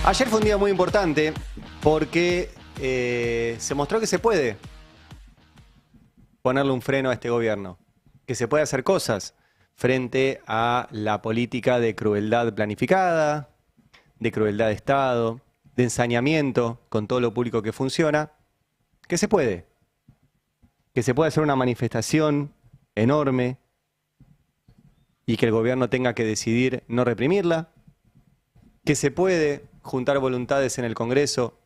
Ayer fue un día muy importante porque se mostró que se puede ponerle un freno a este gobierno, que se puede hacer cosas frente a la política de crueldad planificada, de crueldad de Estado, de ensañamiento con todo lo público que funciona, que se puede hacer una manifestación enorme y que el gobierno tenga que decidir no reprimirla, que se puede juntar voluntades en el Congreso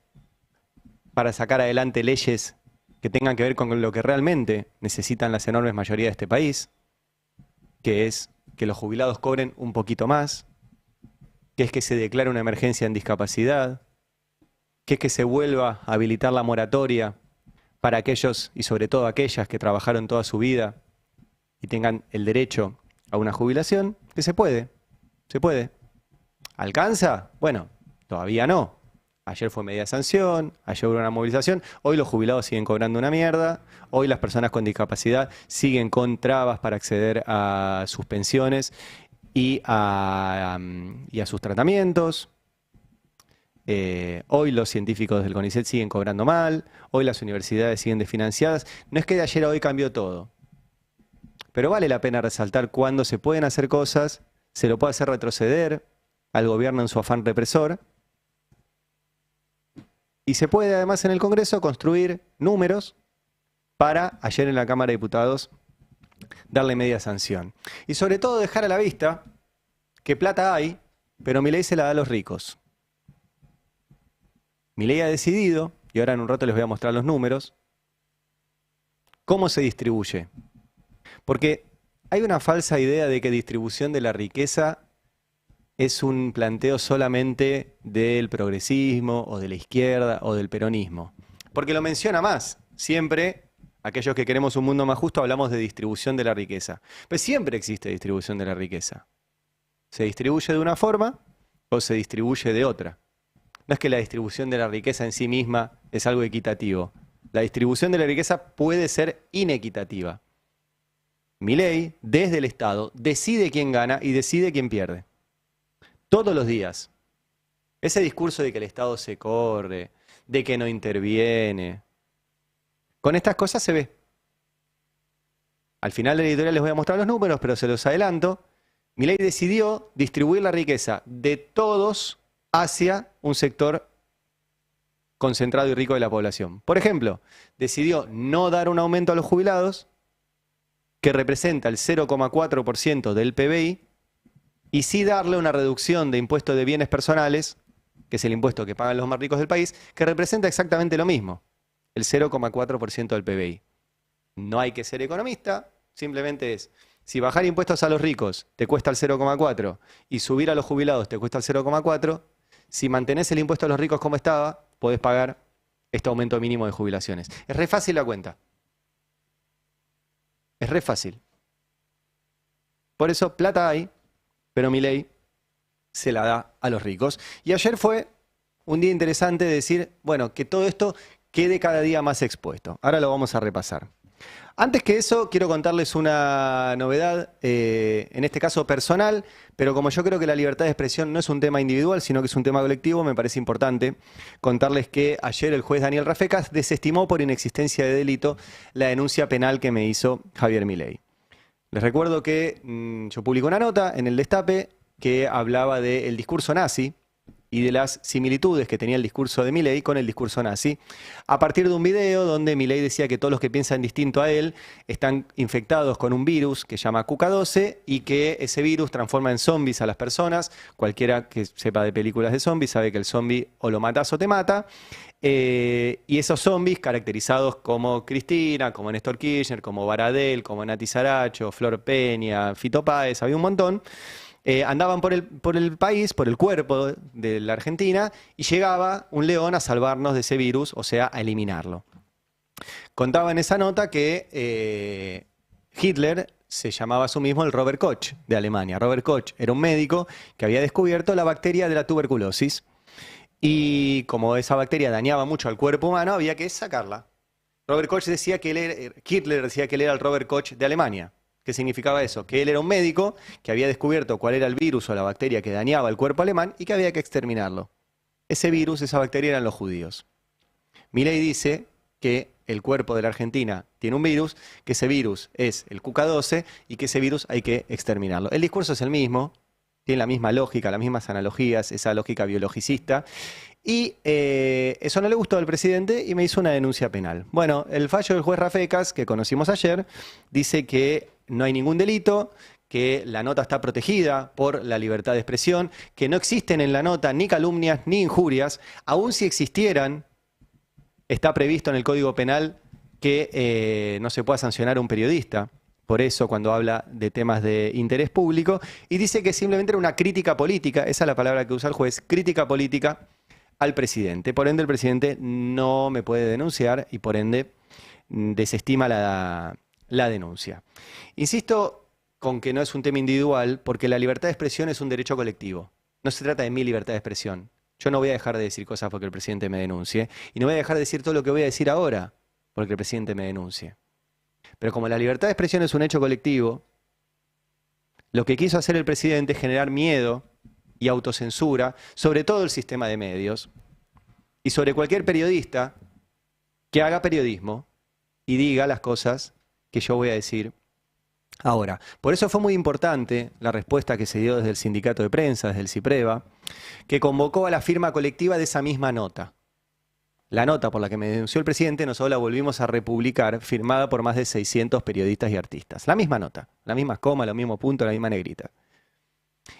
para sacar adelante leyes que tengan que ver con lo que realmente necesitan las enormes mayorías de este país, que es que los jubilados cobren un poquito más, que es que se declare una emergencia en discapacidad, que es que se vuelva a habilitar la moratoria para aquellos y sobre todo aquellas que trabajaron toda su vida y tengan el derecho a una jubilación, que se puede. ¿Alcanza? Bueno, todavía no. Ayer fue media sanción, ayer hubo una movilización, hoy los jubilados siguen cobrando una mierda, hoy las personas con discapacidad siguen con trabas para acceder a sus pensiones y a sus tratamientos. Hoy los científicos del CONICET siguen cobrando mal, hoy las universidades siguen desfinanciadas. No es que de ayer a hoy cambió todo, pero vale la pena resaltar cuando se pueden hacer cosas, se lo puede hacer retroceder al gobierno en su afán represor, y se puede además en el Congreso construir números para ayer en la Cámara de Diputados darle media sanción. Y sobre todo dejar a la vista que plata hay, pero Milei se la da a los ricos. Milei ha decidido, y ahora en un rato les voy a mostrar los números, cómo se distribuye. Porque hay una falsa idea de que distribución de la riqueza es un planteo solamente del progresismo o de la izquierda o del peronismo. Porque lo menciona más. Siempre, aquellos que queremos un mundo más justo, hablamos de distribución de la riqueza. Pero siempre existe distribución de la riqueza. Se distribuye de una forma o se distribuye de otra. No es que la distribución de la riqueza en sí misma es algo equitativo. La distribución de la riqueza puede ser inequitativa. Milei, desde el Estado, decide quién gana y decide quién pierde. Todos los días. Ese discurso de que el Estado se corre, de que no interviene. Con estas cosas se ve. Al final de la editorial les voy a mostrar los números, pero se los adelanto. Milei decidió distribuir la riqueza de todos hacia un sector concentrado y rico de la población. Por ejemplo, decidió no dar un aumento a los jubilados, que representa el 0,4% del PBI, y sí darle una reducción de impuestos de bienes personales, que es el impuesto que pagan los más ricos del país, que representa exactamente lo mismo, el 0,4% del PBI. No hay que ser economista, simplemente es, si bajar impuestos a los ricos te cuesta el 0,4 y subir a los jubilados te cuesta el 0,4, si mantenés el impuesto a los ricos como estaba, podés pagar este aumento mínimo de jubilaciones. Es re fácil la cuenta. Es re fácil. Por eso plata hay, pero Milei se la da a los ricos. Y ayer fue un día interesante de decir, bueno, que todo esto quede cada día más expuesto. Ahora lo vamos a repasar. Antes que eso, quiero contarles una novedad, en este caso personal, pero como yo creo que la libertad de expresión no es un tema individual, sino que es un tema colectivo, me parece importante contarles que ayer el juez Daniel Rafecas desestimó por inexistencia de delito la denuncia penal que me hizo Javier Milei. Les recuerdo que yo publiqué una nota en el Destape que hablaba del discurso nazi y de las similitudes que tenía el discurso de Milei con el discurso nazi, a partir de un video donde Milei decía que todos los que piensan distinto a él están infectados con un virus que se llama KUKA12 y que ese virus transforma en zombies a las personas. Cualquiera que sepa de películas de zombies sabe que el zombie o lo matas o te mata. Y esos zombies caracterizados como Cristina, como Néstor Kirchner, como Baradel, como Nati Saracho, Flor Peña, Fito Páez, había un montón. Andaban por el país, por el cuerpo de la Argentina, y llegaba un león a salvarnos de ese virus, o sea, a eliminarlo. Contaba en esa nota que Hitler se llamaba a sí mismo el Robert Koch de Alemania. Robert Koch era un médico que había descubierto la bacteria de la tuberculosis, y como esa bacteria dañaba mucho al cuerpo humano, había que sacarla. Hitler decía que él era el Robert Koch de Alemania. ¿Qué significaba eso? Que él era un médico que había descubierto cuál era el virus o la bacteria que dañaba el cuerpo alemán y que había que exterminarlo. ese virus, esa bacteria eran los judíos. Milei dice que el cuerpo de la Argentina tiene un virus, que ese virus es el QK12 y que ese virus hay que exterminarlo. El discurso es el mismo, tiene la misma lógica, las mismas analogías, esa lógica biologicista. Y eso no le gustó al presidente y me hizo una denuncia penal. Bueno, el fallo del juez Rafecas, que conocimos ayer, dice que no hay ningún delito, que la nota está protegida por la libertad de expresión, que no existen en la nota ni calumnias ni injurias, aun si existieran, está previsto en el Código Penal que no se pueda sancionar a un periodista. Por eso, cuando habla de temas de interés público, y dice que simplemente era una crítica política, esa es la palabra que usa el juez, crítica política al presidente. Por ende, el presidente no me puede denunciar y por ende desestima la denuncia. Insisto con que no es un tema individual porque la libertad de expresión es un derecho colectivo. No se trata de mi libertad de expresión. Yo no voy a dejar de decir cosas porque el presidente me denuncie y no voy a dejar de decir todo lo que voy a decir ahora porque el presidente me denuncie. Pero como la libertad de expresión es un hecho colectivo, lo que quiso hacer el presidente es generar miedo y autocensura sobre todo el sistema de medios y sobre cualquier periodista que haga periodismo y diga las cosas que yo voy a decir ahora. Por eso fue muy importante la respuesta que se dio desde el sindicato de prensa, desde el CIPREVA, que convocó a la firma colectiva de esa misma nota. La nota por la que me denunció el presidente, nosotros la volvimos a republicar, firmada por más de 600 periodistas y artistas. La misma nota, las mismas comas, los mismos puntos, la misma negrita.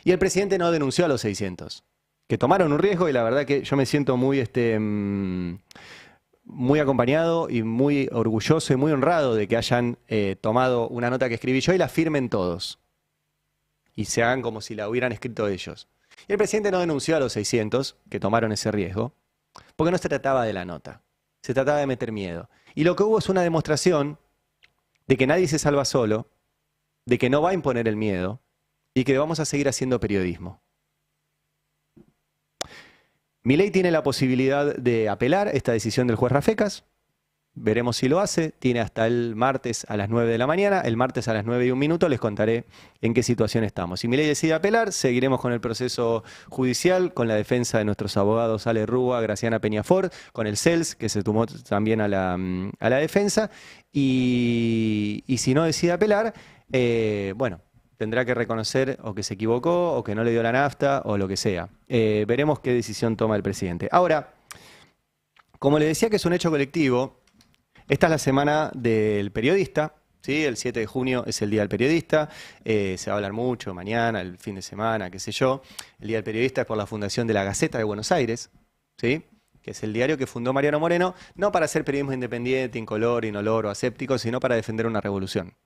Y el presidente no denunció a los 600, que tomaron un riesgo y la verdad que yo me siento muy, muy acompañado y muy orgulloso y muy honrado de que hayan tomado una nota que escribí yo y la firmen todos. Y se hagan como si la hubieran escrito ellos. Y el presidente no denunció a los 600 que tomaron ese riesgo, porque no se trataba de la nota, se trataba de meter miedo. Y lo que hubo es una demostración de que nadie se salva solo, de que no va a imponer el miedo y que vamos a seguir haciendo periodismo. Milei tiene la posibilidad de apelar esta decisión del juez Rafecas. Veremos si lo hace. Tiene hasta el martes a las 9 de la mañana. El martes a las 9:01 les contaré en qué situación estamos. Si Milei decide apelar, seguiremos con el proceso judicial, con la defensa de nuestros abogados Ale Rúa, Graciana Peñafort, con el CELS, que se sumó también a la defensa. Y si no decide apelar, bueno, tendrá que reconocer o que se equivocó, o que no le dio la nafta, o lo que sea. Veremos qué decisión toma el presidente. Ahora, como le decía que es un hecho colectivo, esta es la semana del periodista, ¿sí? El 7 de junio es el Día del Periodista, se va a hablar mucho mañana, el fin de semana, qué sé yo. El Día del Periodista es por la fundación de la Gaceta de Buenos Aires, ¿sí? Que es el diario que fundó Mariano Moreno, no para hacer periodismo independiente, incoloro, inoloro, aséptico, sino para defender una revolución.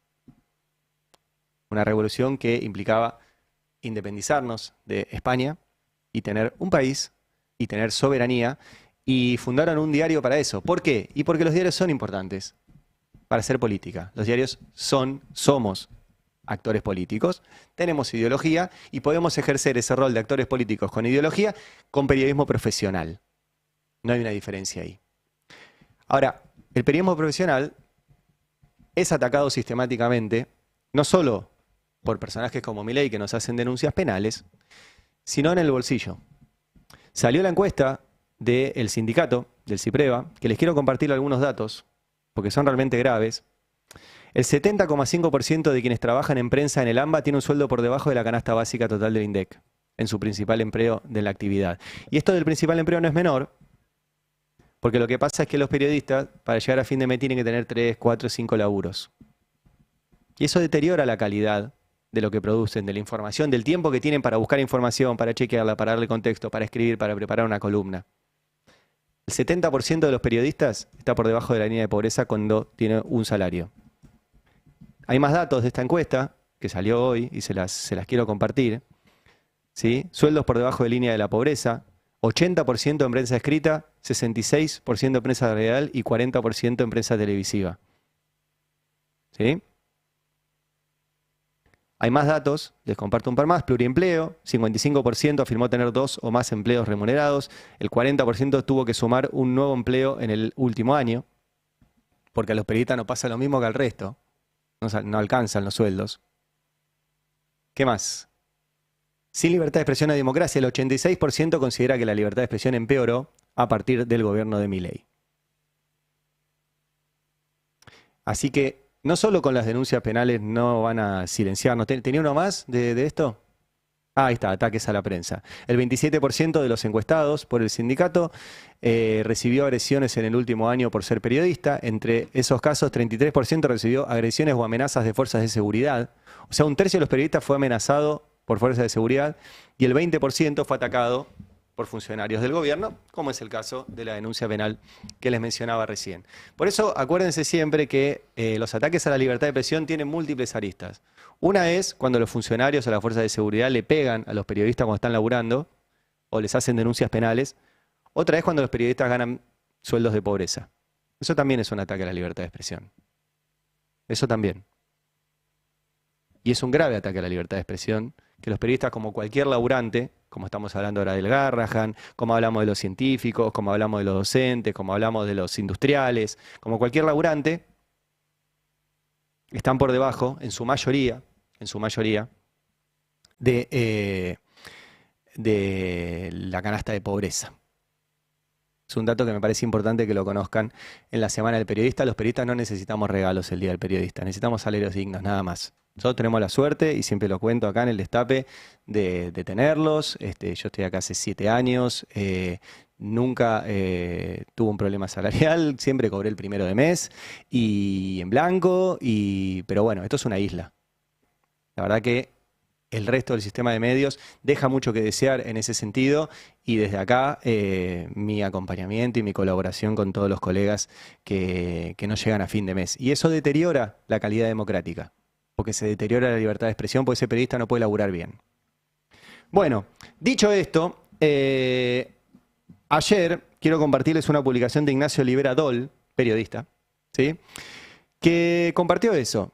Una revolución que implicaba independizarnos de España y tener un país y tener soberanía. Y fundaron un diario para eso. ¿Por qué? Y porque los diarios son importantes para hacer política. Los diarios somos actores políticos, tenemos ideología y podemos ejercer ese rol de actores políticos con ideología con periodismo profesional. No hay una diferencia ahí. Ahora, el periodismo profesional es atacado sistemáticamente, no solo por personajes como Milei que nos hacen denuncias penales, sino en el bolsillo. Salió la encuesta del sindicato, del CIPREVA, que les quiero compartir algunos datos, porque son realmente graves. El 70,5% de quienes trabajan en prensa en el AMBA tiene un sueldo por debajo de la canasta básica total del INDEC, en su principal empleo de la actividad. Y esto del principal empleo no es menor, porque lo que pasa es que los periodistas, para llegar a fin de mes, tienen que tener 3, 4, 5 laburos. Y eso deteriora la calidad de lo que producen, de la información, del tiempo que tienen para buscar información, para chequearla, para darle contexto, para escribir, para preparar una columna. El 70% de los periodistas está por debajo de la línea de pobreza cuando tiene un salario. Hay más datos de esta encuesta que salió hoy y se las quiero compartir. ¿Sí? Sueldos por debajo de línea de la pobreza, 80% en prensa escrita, 66% en prensa real y 40% en prensa televisiva. ¿Sí? Hay más datos, les comparto un par más. Pluriempleo, 55% afirmó tener 2 o más empleos remunerados. El 40% tuvo que sumar un nuevo empleo en el último año, porque a los periodistas no pasa lo mismo que al resto. No alcanzan los sueldos. ¿Qué más? Sin libertad de expresión no hay democracia. El 86% considera que la libertad de expresión empeoró a partir del gobierno de Milei. Así que no solo con las denuncias penales no van a silenciarnos. ¿Tenía uno más de esto? Ah, ahí está, ataques a la prensa. El 27% de los encuestados por el sindicato recibió agresiones en el último año por ser periodista. Entre esos casos, 33% recibió agresiones o amenazas de fuerzas de seguridad. O sea, un tercio de los periodistas fue amenazado por fuerzas de seguridad y el 20% fue atacado por funcionarios del gobierno, como es el caso de la denuncia penal que les mencionaba recién. Por eso, acuérdense siempre que los ataques a la libertad de expresión tienen múltiples aristas. Una es cuando los funcionarios o las fuerzas de seguridad le pegan a los periodistas cuando están laburando o les hacen denuncias penales. Otra es cuando los periodistas ganan sueldos de pobreza. Eso también es un ataque a la libertad de expresión. Eso también. Y es un grave ataque a la libertad de expresión que los periodistas, como cualquier laburante, como estamos hablando ahora del Garrahan, como hablamos de los científicos, como hablamos de los docentes, como hablamos de los industriales, como cualquier laburante, están por debajo, en su mayoría, de la canasta de pobreza. Es un dato que me parece importante que lo conozcan en la Semana del Periodista. Los periodistas no necesitamos regalos el Día del Periodista, necesitamos salarios dignos, nada más. Nosotros tenemos la suerte, y siempre lo cuento acá en el Destape, de tenerlos. Yo estoy acá hace 7 años, nunca tuve un problema salarial, siempre cobré el primero de mes y en blanco, pero bueno, esto es una isla. La verdad que el resto del sistema de medios deja mucho que desear en ese sentido, y desde acá mi acompañamiento y mi colaboración con todos los colegas que no llegan a fin de mes. Y eso deteriora la calidad democrática, porque se deteriora la libertad de expresión, porque ese periodista no puede laburar bien. Bueno, dicho esto, ayer quiero compartirles una publicación de Ignacio Olivera Doll, periodista, ¿sí?, que compartió eso.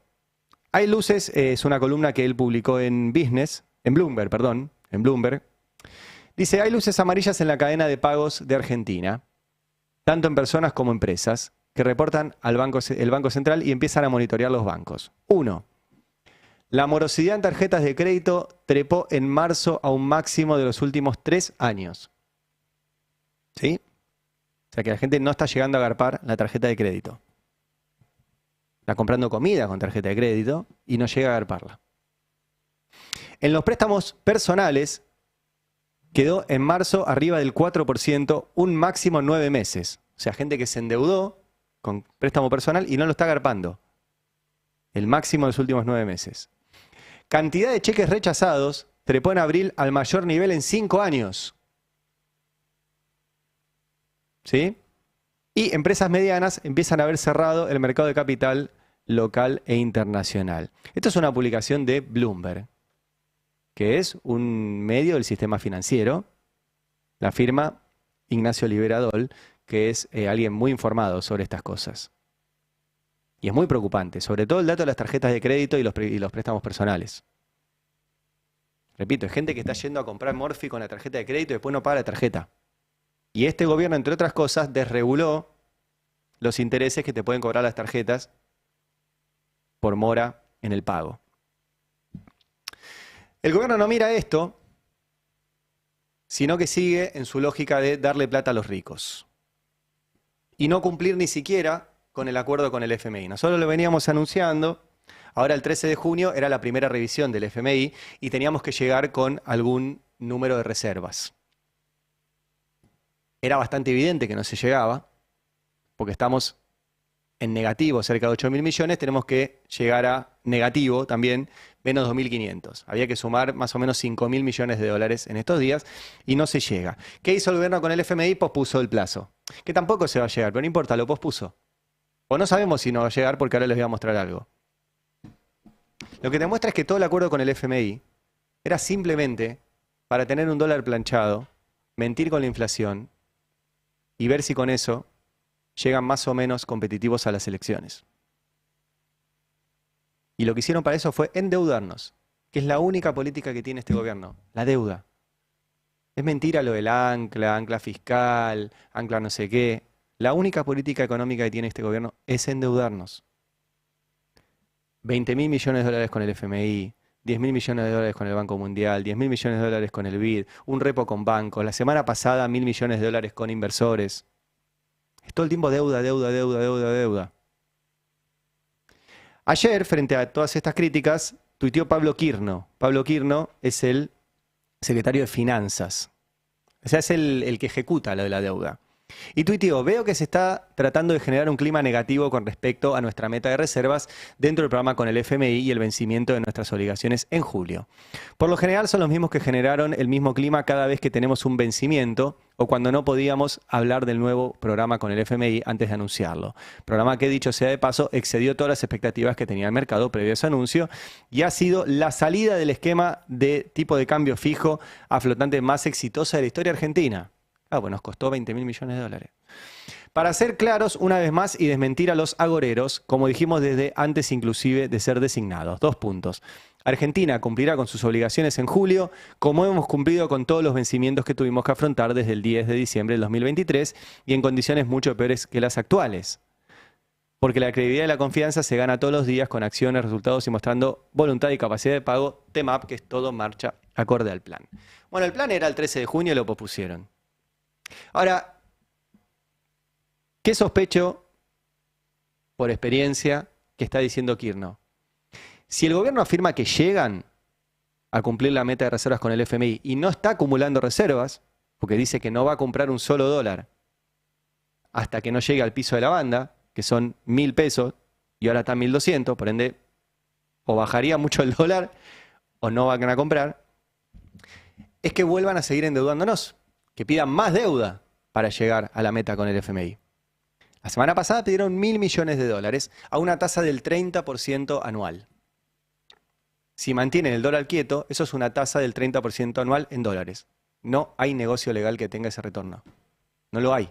Hay luces, es una columna que él publicó en Bloomberg. Dice, hay luces amarillas en la cadena de pagos de Argentina, tanto en personas como empresas, que reportan al el Banco Central y empiezan a monitorear los bancos. 1. La morosidad en tarjetas de crédito trepó en marzo a un máximo de los últimos 3 años. ¿Sí? O sea que la gente no está llegando a garpar la tarjeta de crédito. Está comprando comida con tarjeta de crédito y no llega a garparla. En los préstamos personales quedó en marzo arriba del 4%, un máximo en 9 meses. O sea, gente que se endeudó con préstamo personal y no lo está garpando. El máximo de los últimos 9 meses. Cantidad de cheques rechazados trepó en abril al mayor nivel en 5 años. ¿Sí? Y empresas medianas empiezan a haber cerrado el mercado de capital local e internacional. Esto es una publicación de Bloomberg, que es un medio del sistema financiero. La firma Ignacio Olivera Doll, que es alguien muy informado sobre estas cosas. Y es muy preocupante, sobre todo el dato de las tarjetas de crédito y los préstamos personales. Repito, es gente que está yendo a comprar Morphy con la tarjeta de crédito y después no paga la tarjeta. Y este gobierno, entre otras cosas, desreguló los intereses que te pueden cobrar las tarjetas por mora en el pago. El gobierno no mira esto, sino que sigue en su lógica de darle plata a los ricos y no cumplir ni siquiera con el acuerdo con el FMI. Nosotros lo veníamos anunciando, ahora el 13 de junio era la primera revisión del FMI y teníamos que llegar con algún número de reservas. Era bastante evidente que no se llegaba, porque estamos en negativo, cerca de 8.000 millones, tenemos que llegar a negativo también, menos 2.500. Había que sumar más o menos 5.000 millones de dólares en estos días y no se llega. ¿Qué hizo el gobierno con el FMI? Pospuso el plazo, que tampoco se va a llegar, pero no importa, lo pospuso. O no sabemos si no va a llegar, porque ahora les voy a mostrar algo. Lo que demuestra es que todo el acuerdo con el FMI era simplemente para tener un dólar planchado, mentir con la inflación y ver si con eso llegan más o menos competitivos a las elecciones. Y lo que hicieron para eso fue endeudarnos, que es la única política que tiene este gobierno, la deuda. Es mentira lo del ancla fiscal, ancla no sé qué. La única política económica que tiene este gobierno es endeudarnos. 20.000 millones de dólares con el FMI, 10.000 millones de dólares con el Banco Mundial, 10.000 millones de dólares con el BID, un repo con bancos, la semana pasada 1.000 millones de dólares con inversores. Es todo el tiempo deuda, deuda, deuda, deuda, deuda. Ayer, frente a todas estas críticas, tuiteó Pablo Quirno. Pablo Quirno es el secretario de Finanzas. O sea, es el que ejecuta lo de la deuda. Y tuiteó: veo que se está tratando de generar un clima negativo con respecto a nuestra meta de reservas dentro del programa con el FMI y el vencimiento de nuestras obligaciones en julio. Por lo general son los mismos que generaron el mismo clima cada vez que tenemos un vencimiento o cuando no podíamos hablar del nuevo programa con el FMI antes de anunciarlo. Programa que, dicho sea de paso, excedió todas las expectativas que tenía el mercado previo a ese anuncio y ha sido la salida del esquema de tipo de cambio fijo a flotante más exitosa de la historia argentina. Bueno, nos costó 20.000 millones de dólares. Para ser claros, una vez más, y desmentir a los agoreros, como dijimos desde antes inclusive de ser designados. 2 puntos. Argentina cumplirá con sus obligaciones en julio, como hemos cumplido con todos los vencimientos que tuvimos que afrontar desde el 10 de diciembre del 2023 y en condiciones mucho peores que las actuales. Porque la credibilidad y la confianza se gana todos los días con acciones, resultados y mostrando voluntad y capacidad de pago. Temap, que es todo marcha acorde al plan. Bueno, el plan era el 13 de junio y lo pospusieron. Ahora, ¿qué sospecho, por experiencia, que está diciendo Quirno? Si el gobierno afirma que llegan a cumplir la meta de reservas con el FMI y no está acumulando reservas, porque dice que no va a comprar un solo dólar hasta que no llegue al piso de la banda, que son 1.000 pesos, y ahora está 1.200, por ende, o bajaría mucho el dólar o no van a comprar, es que vuelvan a seguir endeudándonos, que pidan más deuda para llegar a la meta con el FMI. La semana pasada pidieron 1.000 millones de dólares a una tasa del 30% anual. Si mantienen el dólar quieto, eso es una tasa del 30% anual en dólares. No hay negocio legal que tenga ese retorno. No lo hay.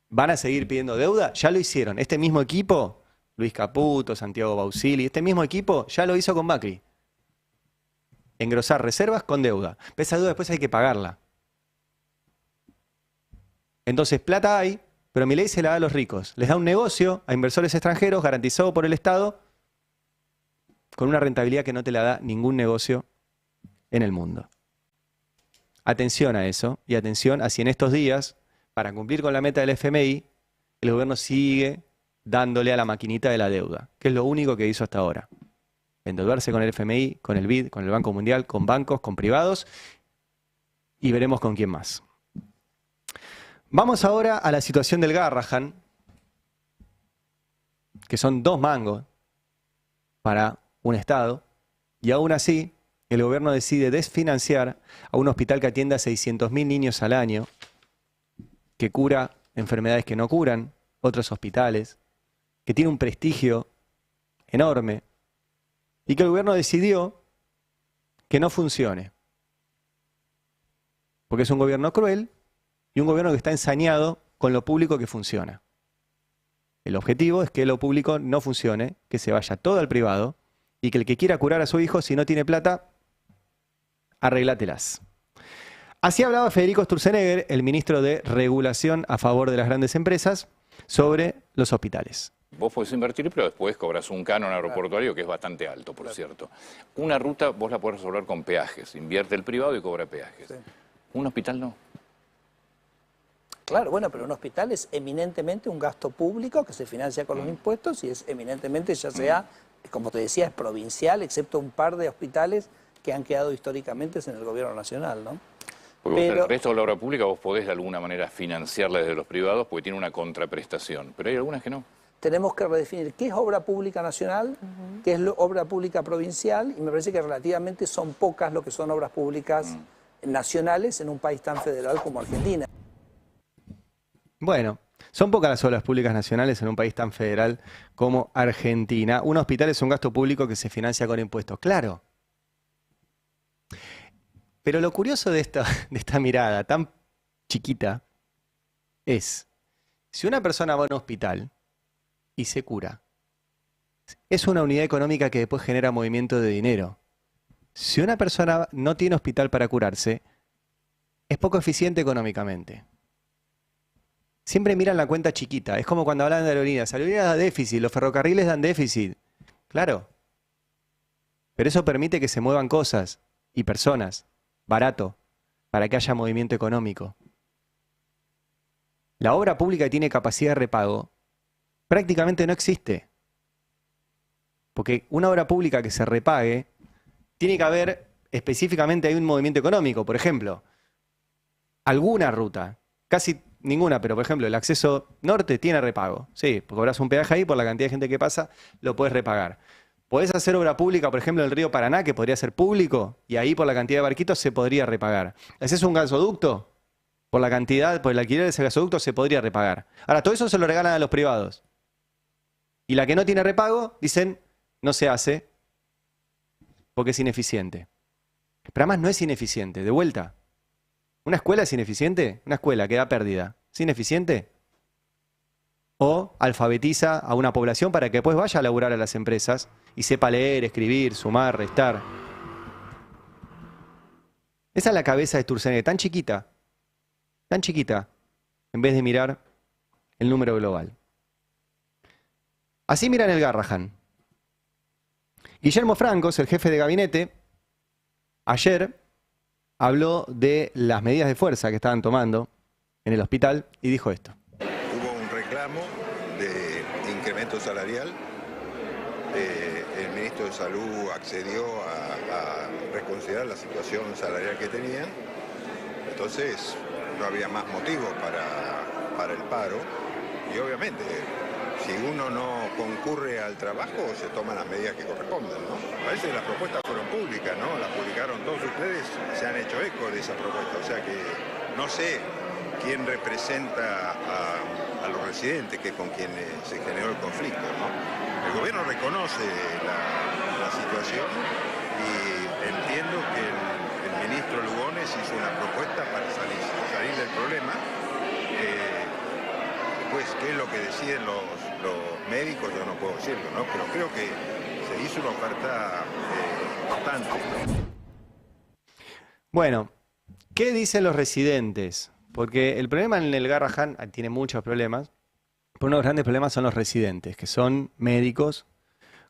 ¿Van a seguir pidiendo deuda? Ya lo hicieron. Este mismo equipo, Luis Caputo, Santiago Bausili, este mismo equipo ya lo hizo con Macri. Engrosar reservas con deuda. Pero esa deuda después hay que pagarla. Entonces plata hay, pero Milei se la da a los ricos. Les da un negocio a inversores extranjeros garantizado por el Estado con una rentabilidad que no te la da ningún negocio en el mundo. Atención a eso y atención a si en estos días, para cumplir con la meta del FMI, el gobierno sigue dándole a la maquinita de la deuda, que es lo único que hizo hasta ahora. Endeudarse con el FMI, con el BID, con el Banco Mundial, con bancos, con privados, y veremos con quién más. Vamos ahora a la situación del Garrahan, que son 2 mangos para un Estado, y aún así el gobierno decide desfinanciar a un hospital que atiende a 600.000 niños al año, que cura enfermedades que no curan otros hospitales, que tiene un prestigio enorme, y que el gobierno decidió que no funcione. Porque es un gobierno cruel y un gobierno que está ensañado con lo público que funciona. El objetivo es que lo público no funcione, que se vaya todo al privado y que el que quiera curar a su hijo, si no tiene plata, arréglatelas. Así hablaba Federico Sturzenegger, el ministro de Regulación a favor de las grandes empresas, sobre los hospitales. Vos podés invertir, pero después cobras un canon aeroportuario que es bastante alto, por cierto. Una ruta vos la podés resolver con peajes. Invierte el privado y cobra peajes. Sí. Un hospital no. Claro, bueno, pero un hospital es eminentemente un gasto público que se financia con los impuestos y es eminentemente, ya sea, como te decía, es provincial, excepto un par de hospitales que han quedado históricamente en el gobierno nacional, ¿no? Porque el resto de la obra pública vos podés de alguna manera financiarla desde los privados porque tiene una contraprestación, pero hay algunas que no. Tenemos que redefinir qué es obra pública nacional, qué es obra pública provincial, y me parece que relativamente son pocas lo que son obras públicas nacionales en un país tan federal como Argentina. Bueno, son pocas las obras públicas nacionales en un país tan federal como Argentina. Un hospital es un gasto público que se financia con impuestos, claro. Pero lo curioso de esta mirada tan chiquita es, si una persona va a un hospital y se cura, es una unidad económica que después genera movimiento de dinero. Si una persona no tiene hospital para curarse, es poco eficiente económicamente. Siempre miran la cuenta chiquita. Es como cuando hablan de aerolíneas. Aerolíneas da déficit, los ferrocarriles dan déficit. Claro. Pero eso permite que se muevan cosas y personas, barato, para que haya movimiento económico. La obra pública que tiene capacidad de repago prácticamente no existe. Porque una obra pública que se repague, tiene que haber específicamente hay un movimiento económico. Por ejemplo, alguna ruta, casi ninguna, pero por ejemplo el acceso norte tiene repago. Sí, porque cobras un peaje ahí, por la cantidad de gente que pasa, lo puedes repagar. Podés hacer obra pública, por ejemplo, en el río Paraná, que podría ser público, y ahí por la cantidad de barquitos se podría repagar. ¿Haces un gasoducto? Por la cantidad, por el alquiler de ese gasoducto se podría repagar. Ahora, todo eso se lo regalan a los privados. Y la que no tiene repago, dicen, no se hace, porque es ineficiente. Pero además no es ineficiente, de vuelta. ¿Una escuela es ineficiente? Una escuela que da pérdida. ¿Es ineficiente? O alfabetiza a una población para que después vaya a laburar a las empresas y sepa leer, escribir, sumar, restar. Esa es la cabeza de Sturzenegger, tan chiquita, en vez de mirar el número global. Así miran el Garrahan. Guillermo Francos, el jefe de gabinete, ayer habló de las medidas de fuerza que estaban tomando en el hospital y dijo esto. Hubo un reclamo de incremento salarial. El ministro de Salud accedió a reconsiderar la situación salarial que tenían. Entonces no había más motivos para el paro. Y obviamente, si uno no concurre al trabajo, se toman las medidas que corresponden, ¿no? A veces las propuestas fueron públicas, ¿no? Las publicaron todos ustedes, se han hecho eco de esa propuesta. O sea que no sé quién representa a los residentes, que es con quien se generó el conflicto, ¿no? El gobierno reconoce la situación y entiendo que el ministro Lugones hizo una propuesta para salir del problema. Pues qué es lo que deciden los médicos, yo no puedo decirlo, ¿no? Pero creo que se hizo una oferta importante. Bueno, ¿qué dicen los residentes? Porque el problema en el Garrahan tiene muchos problemas, pero uno de los grandes problemas son los residentes, que son médicos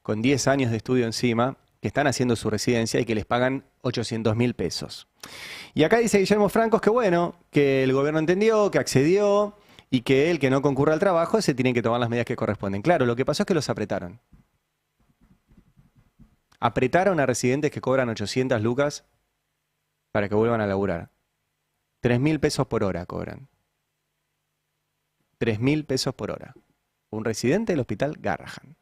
con 10 años de estudio encima, que están haciendo su residencia y que les pagan 800.000 pesos. Y acá dice Guillermo Francos que bueno, que el gobierno entendió, que accedió y que el que no concurra al trabajo se tienen que tomar las medidas que corresponden. Claro, lo que pasó es que los apretaron. Apretaron a residentes que cobran 800 lucas para que vuelvan a laburar. 3.000 pesos por hora cobran. 3.000 pesos por hora. Un residente del hospital Garrahan.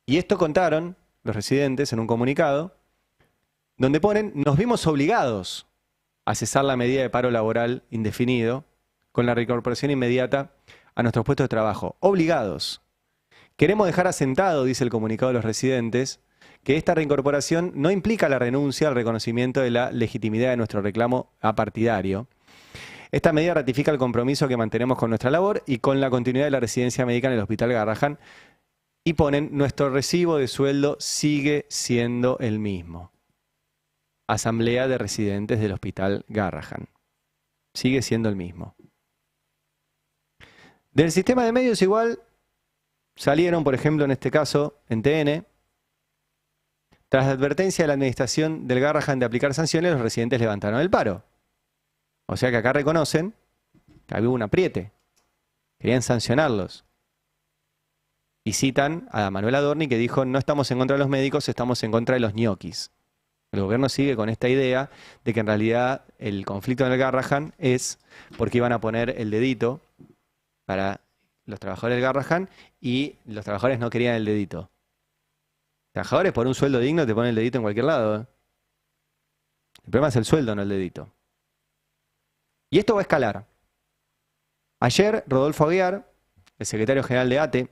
Y esto contaron los residentes en un comunicado donde ponen, nos vimos obligados a cesar la medida de paro laboral indefinido con la reincorporación inmediata a nuestros puestos de trabajo. Obligados. Queremos dejar asentado, dice el comunicado de los residentes, que esta reincorporación no implica la renuncia al reconocimiento de la legitimidad de nuestro reclamo apartidario. Esta medida ratifica el compromiso que mantenemos con nuestra labor y con la continuidad de la residencia médica en el Hospital Garrahan, y ponen, nuestro recibo de sueldo sigue siendo el mismo. Asamblea de Residentes del Hospital Garrahan. Sigue siendo el mismo. Del sistema de medios igual salieron, por ejemplo, en este caso, en TN, tras la advertencia de la administración del Garrahan de aplicar sanciones, los residentes levantaron el paro. O sea que acá reconocen que había un apriete. Querían sancionarlos. Y citan a Manuel Adorni, que dijo, no estamos en contra de los médicos, estamos en contra de los ñoquis. El gobierno sigue con esta idea de que en realidad el conflicto en el Garrahan es porque iban a poner el dedito para los trabajadores del Garrahan y los trabajadores no querían el dedito. Trabajadores por un sueldo digno te ponen el dedito en cualquier lado. El problema es el sueldo, no el dedito. Y esto va a escalar. Ayer Rodolfo Aguiar, el secretario general de ATE,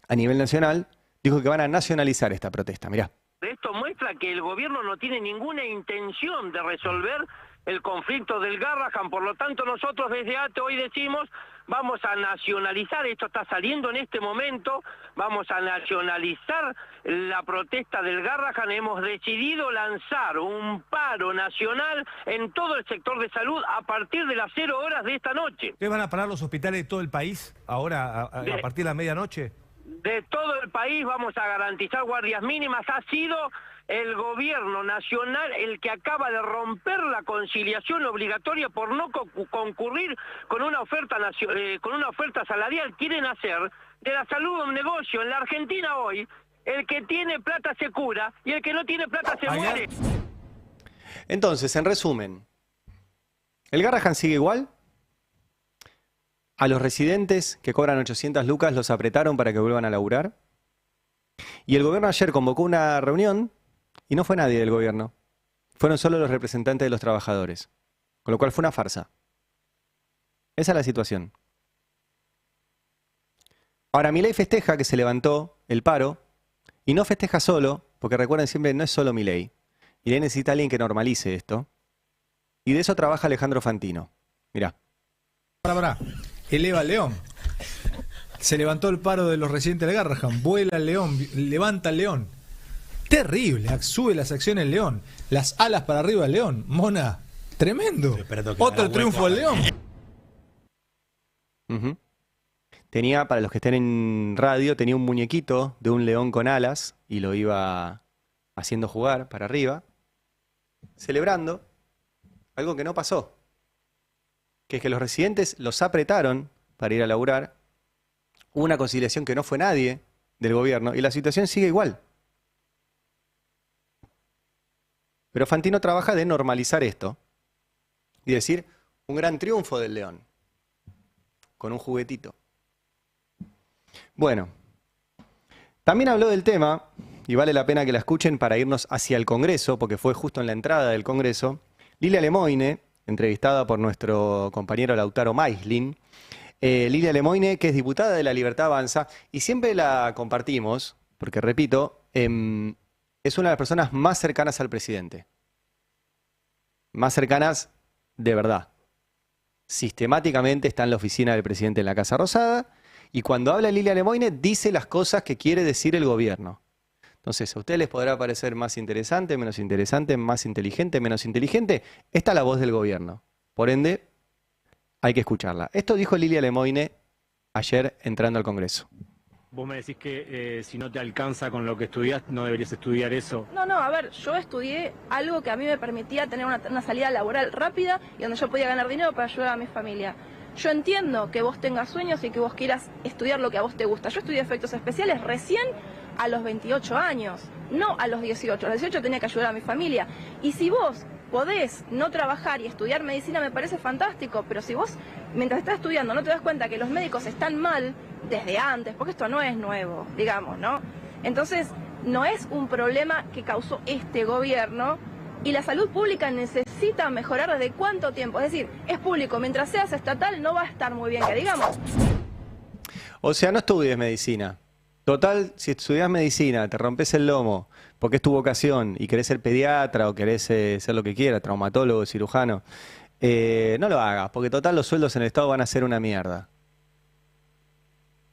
a nivel nacional, dijo que van a nacionalizar esta protesta. Mirá. Esto muestra que el gobierno no tiene ninguna intención de resolver el conflicto del Garrahan, por lo tanto nosotros desde ATE hoy decimos, vamos a nacionalizar, esto está saliendo en este momento, vamos a nacionalizar la protesta del Garrahan, hemos decidido lanzar un paro nacional en todo el sector de salud a partir de las 0 horas de esta noche. ¿Ustedes van a parar los hospitales de todo el país ahora a partir de la medianoche? de todo el país, vamos a garantizar guardias mínimas. Ha sido el gobierno nacional el que acaba de romper la conciliación obligatoria por no concurrir con una oferta salarial. Quieren hacer de la salud un negocio. En la Argentina hoy, el que tiene plata se cura y el que no tiene plata se muere. Entonces, en resumen, ¿el Garrahan sigue igual? A los residentes que cobran 800 lucas los apretaron para que vuelvan a laburar. Y el gobierno ayer convocó una reunión y no fue nadie del gobierno. Fueron solo los representantes de los trabajadores. Con lo cual fue una farsa. Esa es la situación. Ahora, Milei festeja que se levantó el paro y no festeja solo, porque recuerden siempre, no es solo Milei. Milei necesita a alguien que normalice esto. Y de eso trabaja Alejandro Fantino. Mirá. Pará. Eleva al león. Se levantó el paro de los residentes del Garrahan. Vuela el león, levanta el león. Terrible. Sube las acciones del león. Las alas para arriba del león. Mona, tremendo. Otro triunfo del león. Tenía, para los que estén en radio, tenía un muñequito de un león con alas y lo iba haciendo jugar para arriba, celebrando algo que no pasó, que es que los residentes los apretaron para ir a laburar, hubo una conciliación que no fue nadie del gobierno y la situación sigue igual. Pero Fantino trabaja de normalizar esto y decir un gran triunfo del león, con un juguetito. Bueno, también habló del tema, y vale la pena que la escuchen para irnos hacia el Congreso, porque fue justo en la entrada del Congreso, Lilia Lemoine, entrevistada por nuestro compañero Lautaro Maislin. Lilia Lemoine, que es diputada de La Libertad Avanza, y siempre la compartimos, porque repito, es una de las personas más cercanas al presidente. Más cercanas de verdad. Sistemáticamente está en la oficina del presidente en la Casa Rosada, y cuando habla Lilia Lemoine dice las cosas que quiere decir el gobierno. Entonces, a ustedes les podrá parecer más interesante, menos interesante, más inteligente, menos inteligente. Esta es la voz del gobierno. Por ende, hay que escucharla. Esto dijo Lilia Lemoine ayer entrando al Congreso. Vos me decís que si no te alcanza con lo que estudias, no deberías estudiar eso. No, a ver, yo estudié algo que a mí me permitía tener una salida laboral rápida y donde yo podía ganar dinero para ayudar a mi familia. Yo entiendo que vos tengas sueños y que vos quieras estudiar lo que a vos te gusta. Yo estudié efectos especiales recién a los 28 años, no a los 18. A los 18 tenía que ayudar a mi familia. Y si vos podés no trabajar y estudiar medicina, me parece fantástico, pero si vos, mientras estás estudiando, no te das cuenta que los médicos están mal desde antes, porque esto no es nuevo, digamos, ¿no? Entonces, no es un problema que causó este gobierno, y la salud pública necesita mejorar desde cuánto tiempo. Es decir, es público, mientras seas estatal no va a estar muy bien, que digamos. O sea, no estudies medicina. Total, si estudias medicina, te rompes el lomo, porque es tu vocación, y querés ser pediatra o querés ser lo que quieras, traumatólogo, cirujano, no lo hagas, porque total los sueldos en el Estado van a ser una mierda.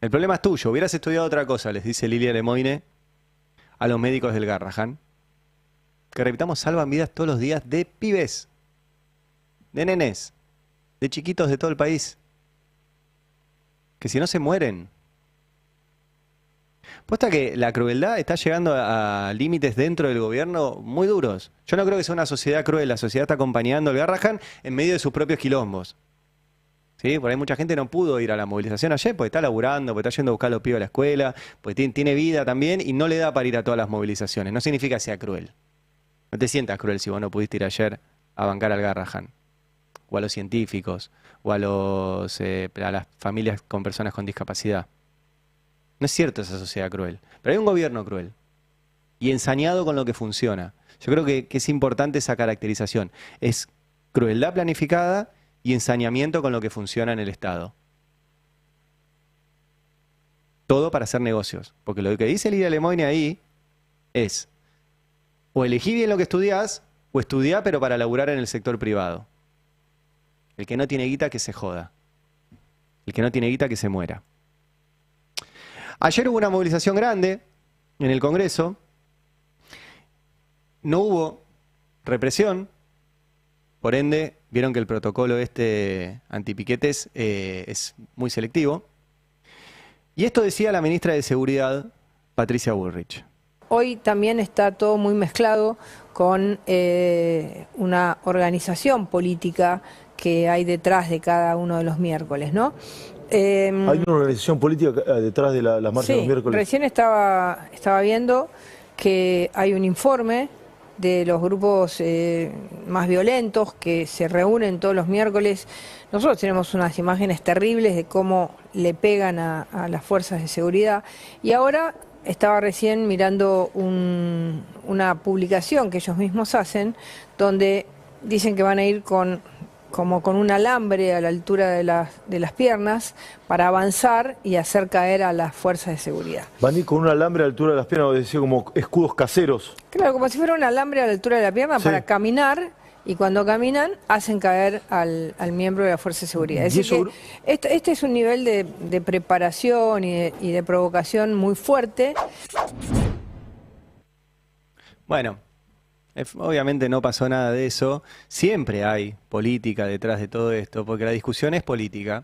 El problema es tuyo. Hubieras estudiado otra cosa, les dice Lilia Lemoine a los médicos del Garrahan, que repitamos, salvan vidas todos los días de pibes, de nenes, de chiquitos de todo el país, que si no se mueren. Puesta que la crueldad está llegando a límites dentro del gobierno muy duros. Yo no creo que sea una sociedad cruel, la sociedad está acompañando al Garrahan en medio de sus propios quilombos. ¿Sí? Por ahí mucha gente no pudo ir a la movilización ayer porque está laburando, porque está yendo a buscar a los pibes a la escuela, porque tiene vida también y no le da para ir a todas las movilizaciones. No significa que sea cruel. No te sientas cruel si vos no pudiste ir ayer a bancar al Garrahan, o a los científicos, o a las familias con personas con discapacidad. No es cierto esa sociedad cruel, pero hay un gobierno cruel y ensañado con lo que funciona. Yo creo que es importante esa caracterización. Es crueldad planificada y ensañamiento con lo que funciona en el Estado. Todo para hacer negocios, porque lo que dice Lilia Lemoine ahí es: o elegí bien lo que estudiás, o estudiá pero para laburar en el sector privado. El que no tiene guita, que se joda. El que no tiene guita, que se muera. Ayer hubo una movilización grande en el Congreso. No hubo represión. Por ende, vieron que el protocolo antipiquetes es muy selectivo. Y esto decía la ministra de Seguridad, Patricia Bullrich. Hoy también está todo muy mezclado con una organización política que hay detrás de cada uno de los miércoles, ¿no? ¿Hay una organización política detrás de las marchas de los miércoles? Recién estaba viendo que hay un informe de los grupos más violentos que se reúnen todos los miércoles. Nosotros tenemos unas imágenes terribles de cómo le pegan a las fuerzas de seguridad. Y ahora estaba recién mirando una publicación que ellos mismos hacen, donde dicen que van a ir como con un alambre a la altura de las piernas para avanzar y hacer caer a las fuerzas de seguridad. Van a ir con un alambre a la altura de las piernas, decía, como escudos caseros. Claro, como si fuera un alambre a la altura de la pierna, sí, para caminar, y cuando caminan hacen caer al miembro de la fuerza de seguridad. Es decir, que este es un nivel de preparación y de provocación muy fuerte. Bueno, obviamente no pasó nada de eso. Siempre hay política detrás de todo esto, porque la discusión es política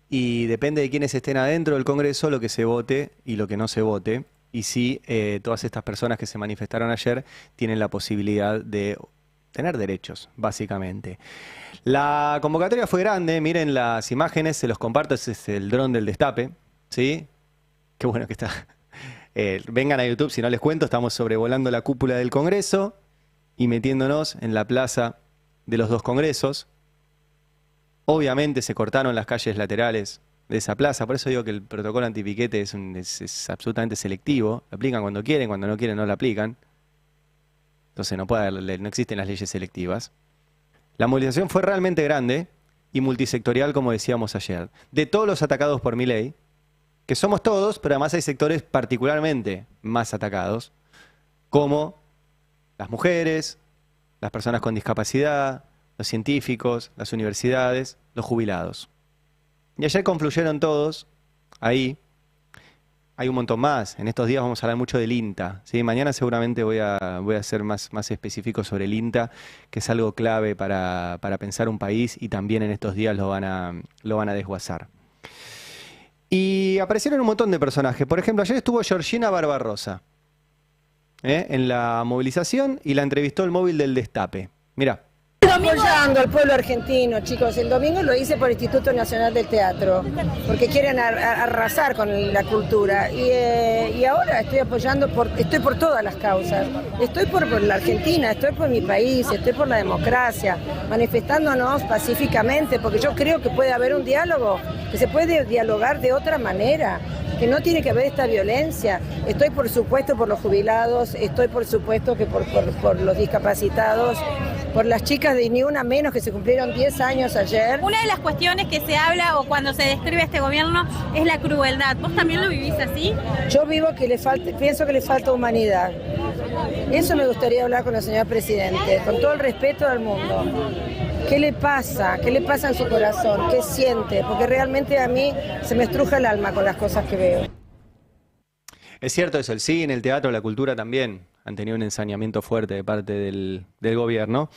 y depende de quiénes estén adentro del Congreso lo que se vote y lo que no se vote. Y si todas estas personas que se manifestaron ayer tienen la posibilidad de tener derechos, básicamente. La convocatoria fue grande, miren las imágenes, se los comparto, ese es el dron del Destape, ¿sí? Qué bueno que está. Vengan a YouTube si no les cuento, estamos sobrevolando la cúpula del Congreso y metiéndonos en la plaza de los dos congresos. Obviamente se cortaron las calles laterales de esa plaza, por eso digo que el protocolo antipiquete es absolutamente selectivo, lo aplican cuando quieren, cuando no quieren no lo aplican. Entonces no existen las leyes selectivas. La movilización fue realmente grande y multisectorial, como decíamos ayer. De todos los atacados por Milei, que somos todos, pero además hay sectores particularmente más atacados, como las mujeres, las personas con discapacidad, los científicos, las universidades, los jubilados. Y ayer confluyeron todos ahí. Hay un montón más. En estos días vamos a hablar mucho del INTA, ¿sí? Mañana seguramente voy a ser más específico sobre el INTA, que es algo clave para pensar un país, y también en estos días lo van a desguazar. Y aparecieron un montón de personajes. Por ejemplo, ayer estuvo Georgina Barbarosa en la movilización y la entrevistó el móvil del Destape. Mirá. Apoyando al pueblo argentino, chicos. El domingo lo hice por el Instituto Nacional del Teatro, porque quieren arrasar con la cultura. Y ahora estoy apoyando, estoy por todas las causas. Estoy por la Argentina, estoy por mi país, estoy por la democracia, manifestándonos pacíficamente, porque yo creo que puede haber un diálogo, que se puede dialogar de otra manera, que no tiene que haber esta violencia. Estoy por supuesto por los jubilados, estoy por supuesto que por los discapacitados, por las chicas de Ni Una Menos que se cumplieron 10 años ayer. Una de las cuestiones que se habla o cuando se describe este gobierno es la crueldad. ¿Vos también lo vivís así? Yo pienso que le falta humanidad. Eso me gustaría hablar con el señor presidente, con todo el respeto del mundo. ¿Qué le pasa? ¿Qué le pasa en su corazón? ¿Qué siente? Porque realmente a mí se me estruja el alma con las cosas que veo. Es cierto eso, el cine, el teatro, la cultura también han tenido un ensañamiento fuerte de parte del gobierno.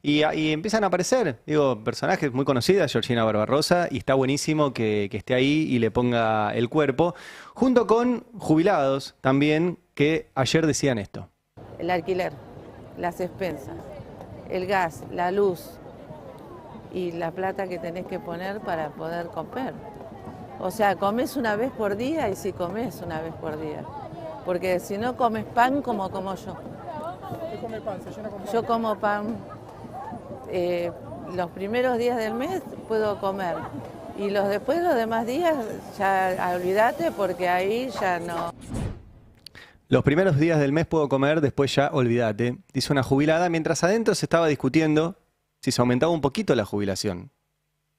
Y empiezan a aparecer, personajes muy conocidos, Georgina Barbarosa, y está buenísimo que esté ahí y le ponga el cuerpo, junto con jubilados también, que ayer decían esto. El alquiler, las expensas, el gas, la luz y la plata que tenés que poner para poder comer. O sea, comes una vez por día, y si comes una vez por día. Porque si no comes pan, como yo. ¿Qué come pan? Yo como pan. Los primeros días del mes puedo comer. Y los demás días, ya olvídate, porque ahí ya no. Los primeros días del mes puedo comer, después ya olvídate, dice una jubilada, mientras adentro se estaba discutiendo si se aumentaba un poquito la jubilación.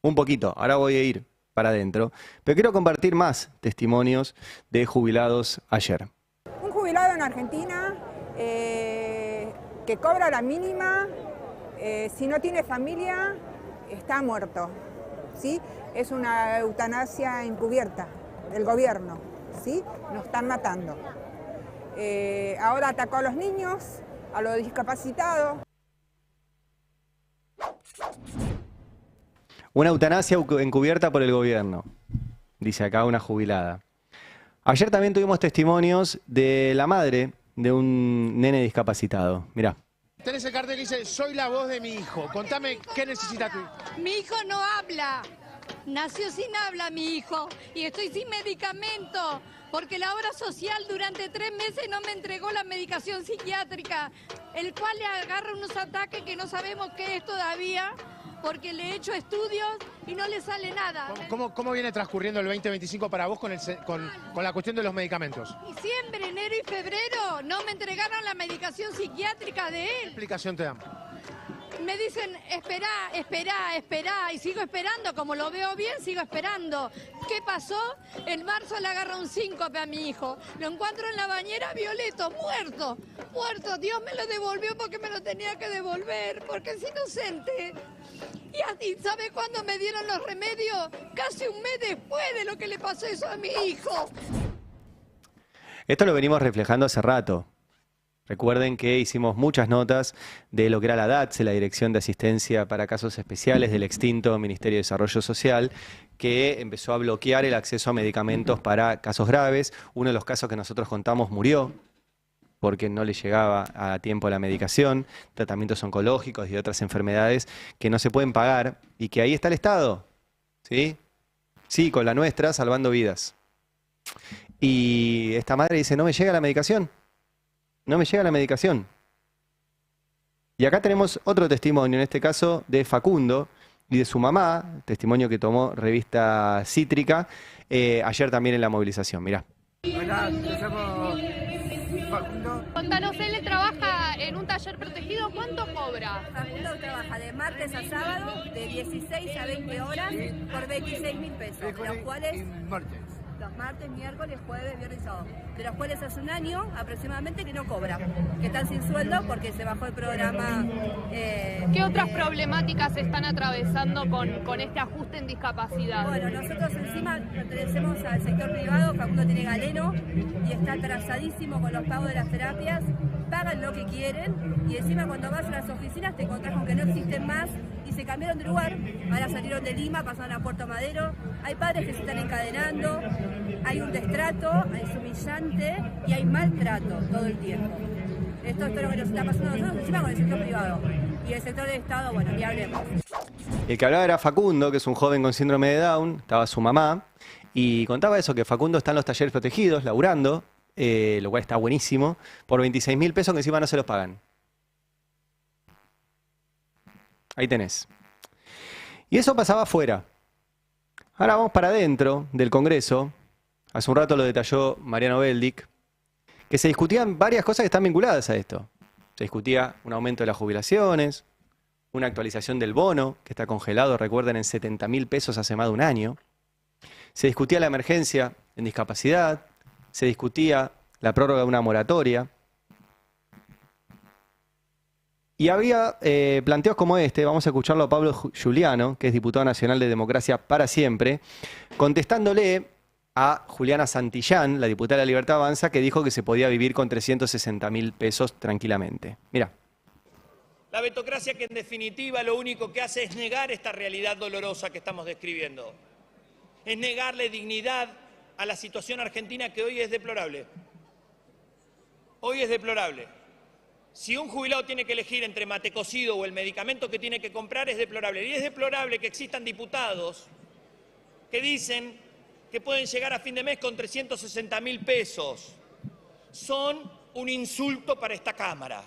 Un poquito, ahora voy a ir para adentro. Pero quiero compartir más testimonios de jubilados ayer. Un jubilado en Argentina que cobra la mínima, si no tiene familia, está muerto, ¿sí? Es una eutanasia encubierta del gobierno, ¿sí? Nos están matando. Ahora atacó a los niños, a los discapacitados. Una eutanasia encubierta por el gobierno, dice acá una jubilada. Ayer también tuvimos testimonios de la madre de un nene discapacitado. Mirá. Tenés el cartel que dice, soy la voz de mi hijo. Contame qué necesita tu hijo. Mi hijo no habla. Nació sin habla mi hijo y estoy sin medicamento porque la obra social durante 3 meses no me entregó la medicación psiquiátrica, el cual le agarra unos ataques que no sabemos qué es todavía porque le he hecho estudios y no le sale nada. ¿Cómo viene transcurriendo el 2025 para vos con la cuestión de los medicamentos? Diciembre, enero y febrero no me entregaron la medicación psiquiátrica de él. ¿Qué explicación te dan? Me dicen, espera, y sigo esperando, como lo veo bien, sigo esperando. ¿Qué pasó? En marzo le agarra un síncope a mi hijo. Lo encuentro en la bañera violeto, muerto. Dios me lo devolvió porque me lo tenía que devolver, porque es inocente. ¿Y sabe cuándo me dieron los remedios? Casi un mes después de lo que le pasó eso a mi hijo. Esto lo venimos reflejando hace rato. Recuerden que hicimos muchas notas de lo que era la DATSE, la Dirección de Asistencia para Casos Especiales del extinto Ministerio de Desarrollo Social, que empezó a bloquear el acceso a medicamentos para casos graves. Uno de los casos que nosotros contamos murió porque no le llegaba a tiempo la medicación, tratamientos oncológicos y otras enfermedades que no se pueden pagar y que ahí está el Estado, ¿sí? Sí, con la nuestra, salvando vidas. Y esta madre dice, no me llega la medicación. No me llega la medicación. Y acá tenemos otro testimonio, en este caso de Facundo y de su mamá, testimonio que tomó Revista Cítrica, ayer también en la movilización. Mirá. Hola, me llamo Facundo. Contanos, él trabaja en un taller protegido, ¿cuánto cobra? Facundo trabaja de martes a sábado, de 16 a 20 horas, por 26.000 pesos, de los cuales... Los martes, miércoles, jueves, viernes y sábado. De los cuales hace un año aproximadamente que no cobra, que están sin sueldo porque se bajó el programa. ¿Qué otras problemáticas están atravesando con este ajuste en discapacidad? Bueno, nosotros encima pertenecemos al sector privado, Facundo tiene galeno y está atrasadísimo con los pagos de las terapias, pagan lo que quieren y encima cuando vas a las oficinas te encontrás con que no existen más y se cambiaron de lugar, ahora salieron de Lima, pasaron a Puerto Madero, hay padres que se están encadenando, hay un destrato, es humillante y hay maltrato todo el tiempo. Esto es todo lo que nos está pasando a nosotros encima con el sector privado y el sector del Estado, bueno, ni hablemos. El que hablaba era Facundo, que es un joven con síndrome de Down, estaba su mamá, y contaba eso, que Facundo está en los talleres protegidos, laburando, lo cual está buenísimo, por 26.000 pesos que encima no se los pagan. Ahí tenés. Y eso pasaba afuera. Ahora vamos para adentro del Congreso. Hace un rato lo detalló Mariano Beldic, que se discutían varias cosas que están vinculadas a esto. Se discutía un aumento de las jubilaciones, una actualización del bono, que está congelado, recuerden, en 70.000 pesos hace más de un año. Se discutía la emergencia en discapacidad, se discutía la prórroga de una moratoria. Y había planteos como este, vamos a escucharlo a Pablo Giuliano, que es diputado nacional de Democracia para Siempre, contestándole a Juliana Santillán, la diputada de la Libertad Avanza, que dijo que se podía vivir con 360.000 pesos tranquilamente. Mirá. La betocracia que en definitiva lo único que hace es negar esta realidad dolorosa que estamos describiendo. Es negarle dignidad a la situación argentina que hoy es deplorable. Hoy es deplorable. Si un jubilado tiene que elegir entre mate cocido o el medicamento que tiene que comprar, es deplorable. Y es deplorable que existan diputados que dicen que pueden llegar a fin de mes con 360.000 pesos. Son un insulto para esta Cámara.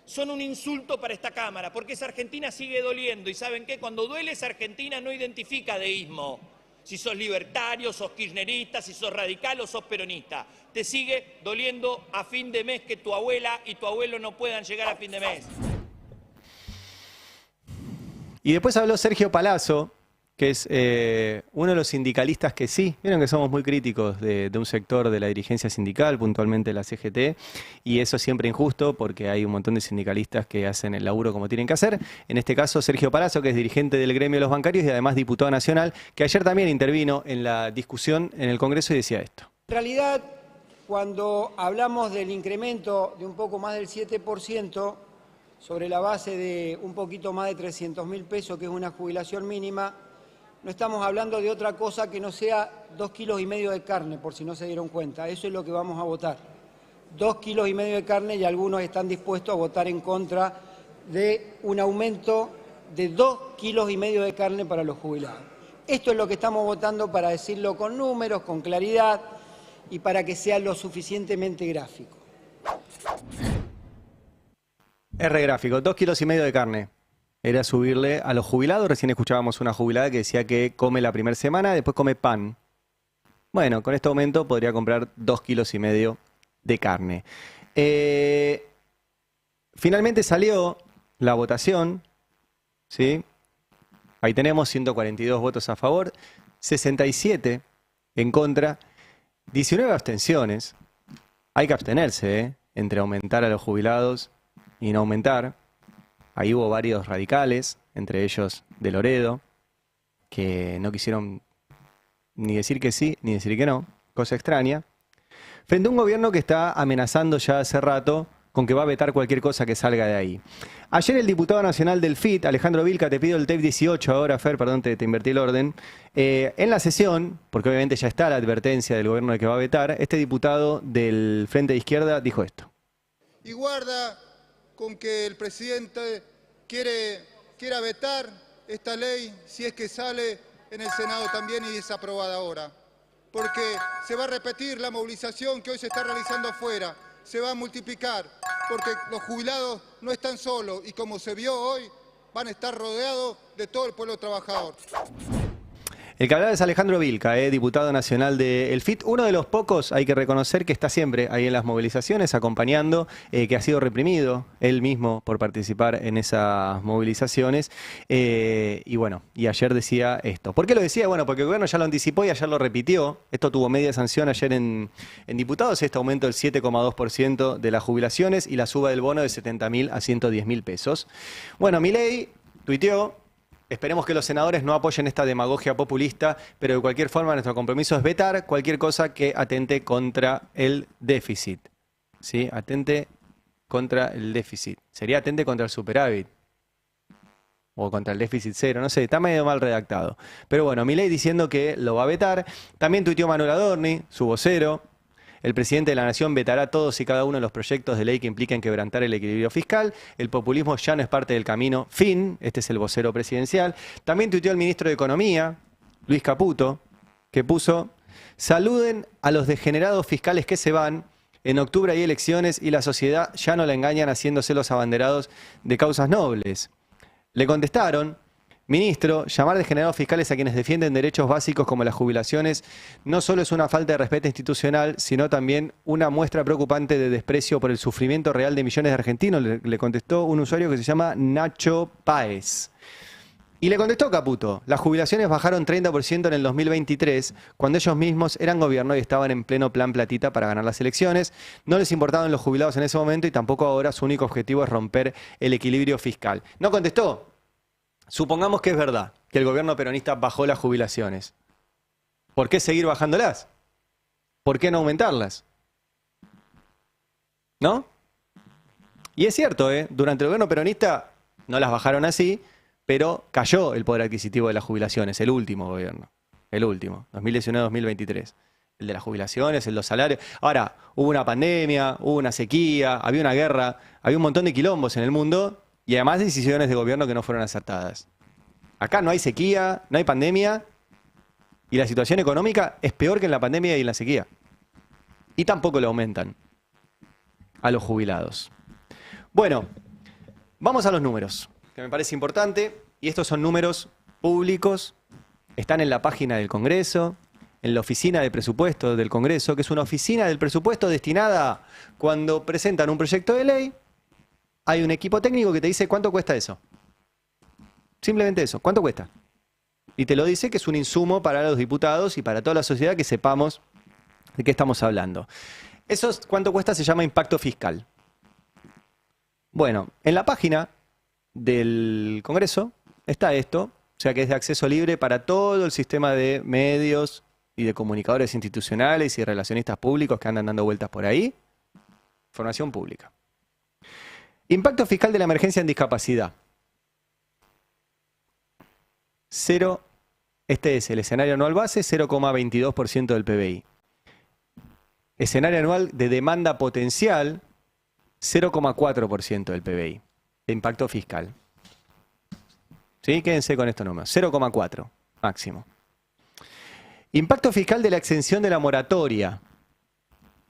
Son un insulto para esta Cámara, porque esa Argentina sigue doliendo. Y ¿saben qué? Cuando duele esa Argentina no identifica deísmo. Si sos libertario, sos kirchnerista, si sos radical o sos peronista. Te sigue doliendo a fin de mes que tu abuela y tu abuelo no puedan llegar a fin de mes. Y después habló Sergio Palazzo, que es uno de los sindicalistas que sí, vieron que somos muy críticos de un sector de la dirigencia sindical, puntualmente la CGT, y eso es siempre injusto porque hay un montón de sindicalistas que hacen el laburo como tienen que hacer. En este caso, Sergio Palazzo, que es dirigente del gremio de los bancarios y además diputado nacional, que ayer también intervino en la discusión en el Congreso y decía esto. En realidad, cuando hablamos del incremento de un poco más del 7%, sobre la base de un poquito más de 300.000 pesos, que es una jubilación mínima, no estamos hablando de otra cosa que no sea 2,5 kilos de carne, por si no se dieron cuenta. Eso es lo que vamos a votar. 2,5 kilos de carne, y algunos están dispuestos a votar en contra de un aumento de 2,5 kilos de carne para los jubilados. Esto es lo que estamos votando, para decirlo con números, con claridad y para que sea lo suficientemente gráfico. Es re gráfico, 2,5 kilos de carne. Era subirle a los jubilados. Recién escuchábamos una jubilada que decía que come la primera semana, después come pan. Bueno, con este aumento podría comprar 2,5 kilos de carne. Finalmente salió la votación, ¿sí? Ahí tenemos 142 votos a favor, 67 en contra, 19 abstenciones. Hay que abstenerse, entre aumentar a los jubilados y no aumentar. Ahí hubo varios radicales, entre ellos de Loredo, que no quisieron ni decir que sí, ni decir que no, cosa extraña. Frente a un gobierno que está amenazando ya hace rato con que va a vetar cualquier cosa que salga de ahí. Ayer el diputado nacional del FIT, Alejandro Vilca, te pido el tape 18 ahora, Fer, perdón, te invertí el orden. En la sesión, porque obviamente ya está la advertencia del gobierno de que va a vetar, este diputado del Frente de Izquierda dijo esto. Y guarda con que el presidente quiera vetar esta ley si es que sale en el Senado también y es aprobada ahora. Porque se va a repetir la movilización que hoy se está realizando afuera. Se va a multiplicar, porque los jubilados no están solos y como se vio hoy, van a estar rodeados de todo el pueblo trabajador. El que hablaba es Alejandro Vilca, diputado nacional del FIT, uno de los pocos, hay que reconocer, que está siempre ahí en las movilizaciones, acompañando, que ha sido reprimido él mismo por participar en esas movilizaciones. Y bueno, y ayer decía esto. ¿Por qué lo decía? Bueno, porque el gobierno ya lo anticipó y ayer lo repitió. Esto tuvo media sanción ayer en diputados, este aumento del 7,2% de las jubilaciones y la suba del bono de 70.000 a 110.000 pesos. Bueno, Milei tuiteó: esperemos que los senadores no apoyen esta demagogia populista, pero de cualquier forma nuestro compromiso es vetar cualquier cosa que atente contra el déficit. ¿Sí? Atente contra el déficit. Sería atente contra el superávit. O contra el déficit cero, no sé, está medio mal redactado. Pero bueno, Milei diciendo que lo va a vetar. También tuiteó Manuel Adorni, su vocero. El presidente de la Nación vetará todos y cada uno de los proyectos de ley que impliquen quebrantar el equilibrio fiscal. El populismo ya no es parte del camino. Fin. Este es el vocero presidencial. También tuiteó el ministro de Economía, Luis Caputo, que puso: saluden a los degenerados fiscales que se van. En octubre hay elecciones y la sociedad ya no la engañan haciéndose los abanderados de causas nobles. Le contestaron: ministro, llamar degenerados fiscales a quienes defienden derechos básicos como las jubilaciones no solo es una falta de respeto institucional, sino también una muestra preocupante de desprecio por el sufrimiento real de millones de argentinos, le contestó un usuario que se llama Nacho Páez. Y le contestó Caputo: las jubilaciones bajaron 30% en el 2023, cuando ellos mismos eran gobierno y estaban en pleno plan platita para ganar las elecciones. No les importaban los jubilados en ese momento y tampoco ahora. Su único objetivo es romper el equilibrio fiscal. No contestó. Supongamos que es verdad, que el gobierno peronista bajó las jubilaciones. ¿Por qué seguir bajándolas? ¿Por qué no aumentarlas? ¿No? Y es cierto, durante el gobierno peronista no las bajaron así, pero cayó el poder adquisitivo de las jubilaciones, el último gobierno, el último, 2019-2023. El de las jubilaciones, el de los salarios. Ahora, hubo una pandemia, hubo una sequía, había una guerra, había un montón de quilombos en el mundo. Y además decisiones de gobierno que no fueron acertadas. Acá no hay sequía, no hay pandemia, y la situación económica es peor que en la pandemia y en la sequía. Y tampoco le aumentan a los jubilados. Bueno, vamos a los números, que me parece importante, y estos son números públicos, están en la página del Congreso, en la oficina de presupuesto del Congreso, que es una oficina del presupuesto destinada cuando presentan un proyecto de ley. Hay un equipo técnico que te dice cuánto cuesta eso. Simplemente eso, ¿cuánto cuesta? Y te lo dice que es un insumo para los diputados y para toda la sociedad, que sepamos de qué estamos hablando. Eso, ¿cuánto cuesta? Se llama impacto fiscal. Bueno, en la página del Congreso está esto, o sea que es de acceso libre para todo el sistema de medios y de comunicadores institucionales y relacionistas públicos que andan dando vueltas por ahí. Información pública. Impacto fiscal de la emergencia en discapacidad. 0 Este es el escenario anual base, 0,22% del PBI. Escenario anual de demanda potencial, 0,4% del PBI. De impacto fiscal. ¿Sí? Quédense con estos números. 0,4 máximo. Impacto fiscal de la exención de la moratoria.